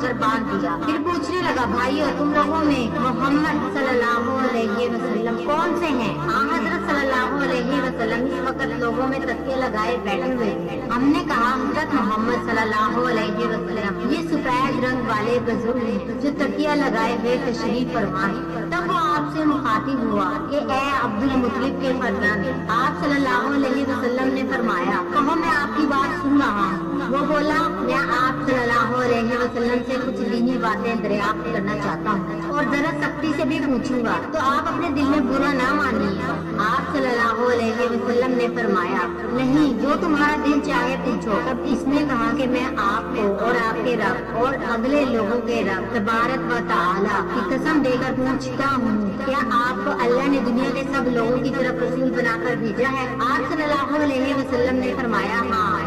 लाकर बांध दिया। फिर पूछने लगा, भाइयों तुम लोगों में मोहम्मद सल्लल्लाहु अलैहि वसल्लम कौन से हैं? हज़रत सल्लल्लाहु अलैहि वसल्लम इस वक्त लोगों में तकिया लगाए बैठे हुए थे। हमने कहा, हज़रत मोहम्मद सल्लल्लाहु अलैहि वसल्लम ये सफेद रंग वाले बुजुर्ग हैं जो तकिया लगाए हुए तशरीफ फरमा है। तब वो आपसे मुखातिब हुआ कि ए अब्दुल मुत्तलिब के फरजंद, आप सल्लल्लाहु अलैहि वसल्लम ने फरमाया, कहो मैं आपकी बात सुन रहा हूँ। वो बोला, मैं आप सल्लल्लाहु अलैहि वसल्लम से कुछ दीनी बातें दरियाफ्त करना चाहता हूँ और जरा सख्ती से भी पूछूंगा, तो आप अपने दिल में बुरा ना मानिए। आप सल्लल्लाहु अलैहि वसल्लम ने फरमाया, नहीं, जो तुम्हारा दिल चाहे पूछो। तब इसने कहा कि मैं आपको और आपके रब और अगले लोगों के रब तबारक व तआला की कसम देकर पूछता हूँ, क्या आपको अल्लाह ने दुनिया के सब लोगों की तरफ रसूल बनाकर भेजा है? आप सल्लल्लाहु अलैहि वसल्लम ने फरमाया, हाँ।